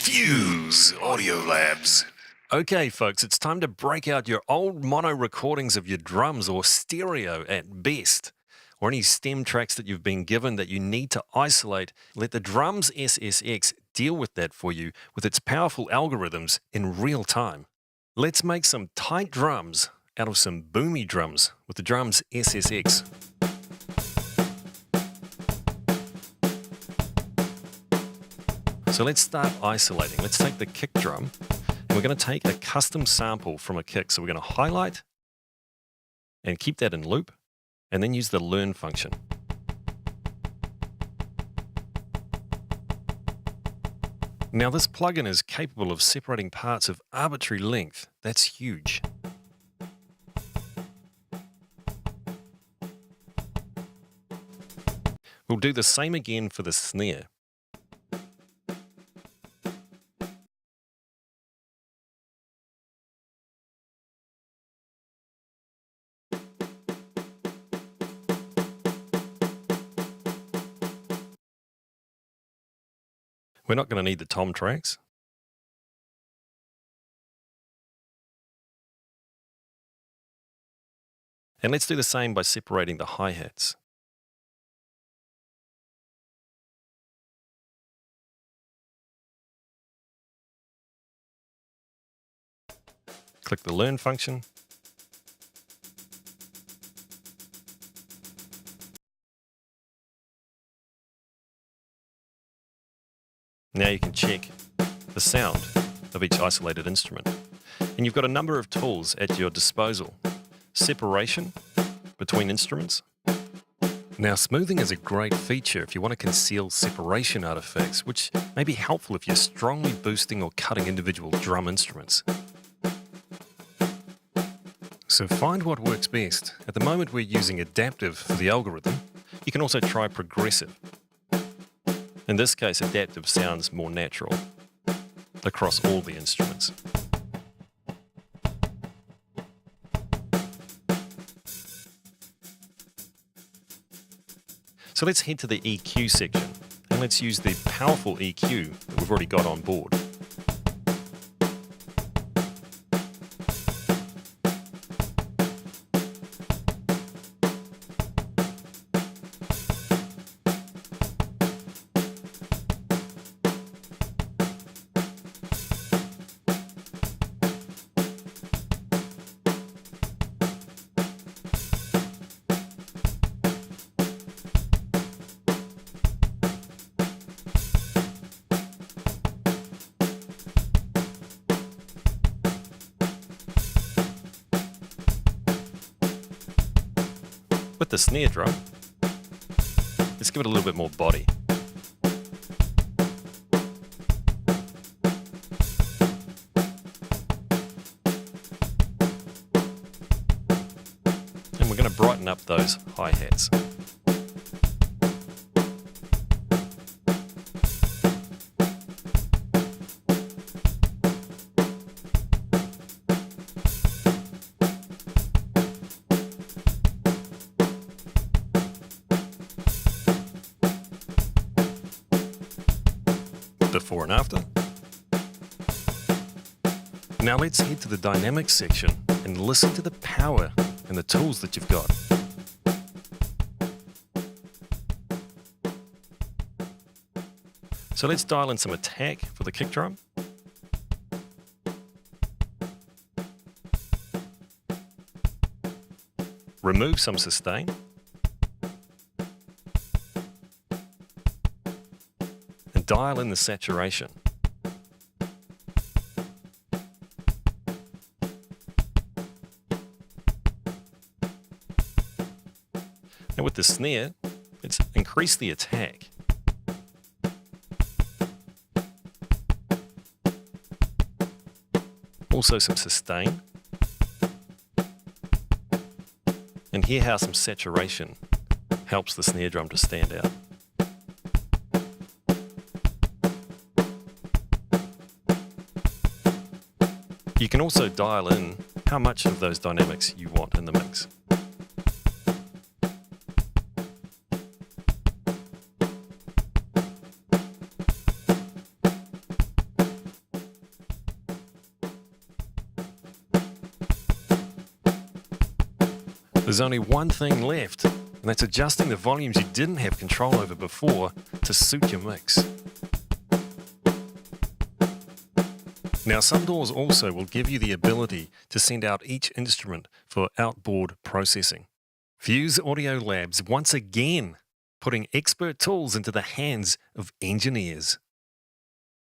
Fuse Audio Labs. Okay, folks, it's time to break out your old mono recordings of your drums, or stereo at best, or any stem tracks that you've been given that you need to isolate. Let the DrumsSSX deal with that for you with its powerful algorithms in real time. Let's make some tight drums out of some boomy drums with the DrumsSSX. So let's start isolating. Let's take the kick drum, and we're going to take a custom sample from a kick. So we're going to highlight and keep that in loop, and then use the learn function. Now this plugin is capable of separating parts of arbitrary length. That's huge. We'll do the same again for the snare. We're not going to need the tom tracks. And let's do the same by separating the hi-hats. Click the learn function. Now you can check the sound of each isolated instrument. And you've got a number of tools at your disposal. Separation between instruments. Now smoothing is a great feature if you want to conceal separation artifacts, which may be helpful if you're strongly boosting or cutting individual drum instruments. So find what works best. At the moment we're using adaptive for the algorithm. You can also try progressive. In this case, adaptive sounds more natural across all the instruments. So let's head to the EQ section, and let's use the powerful EQ that we've already got on board. With the snare drum, let's give it a little bit more body. And we're going to brighten up those hi-hats. Before and after. Now let's head to the dynamics section and listen to the power and the tools that you've got. So let's dial in some attack for the kick drum. Remove some sustain. Dial in the saturation. Now with the snare, let's increase the attack. Also some sustain. And hear how some saturation helps the snare drum to stand out. You can also dial in how much of those dynamics you want in the mix. There's only one thing left, and that's adjusting the volumes you didn't have control over before to suit your mix. Now, some DAWs also will give you the ability to send out each instrument for outboard processing. Fuse Audio Labs once again putting expert tools into the hands of engineers.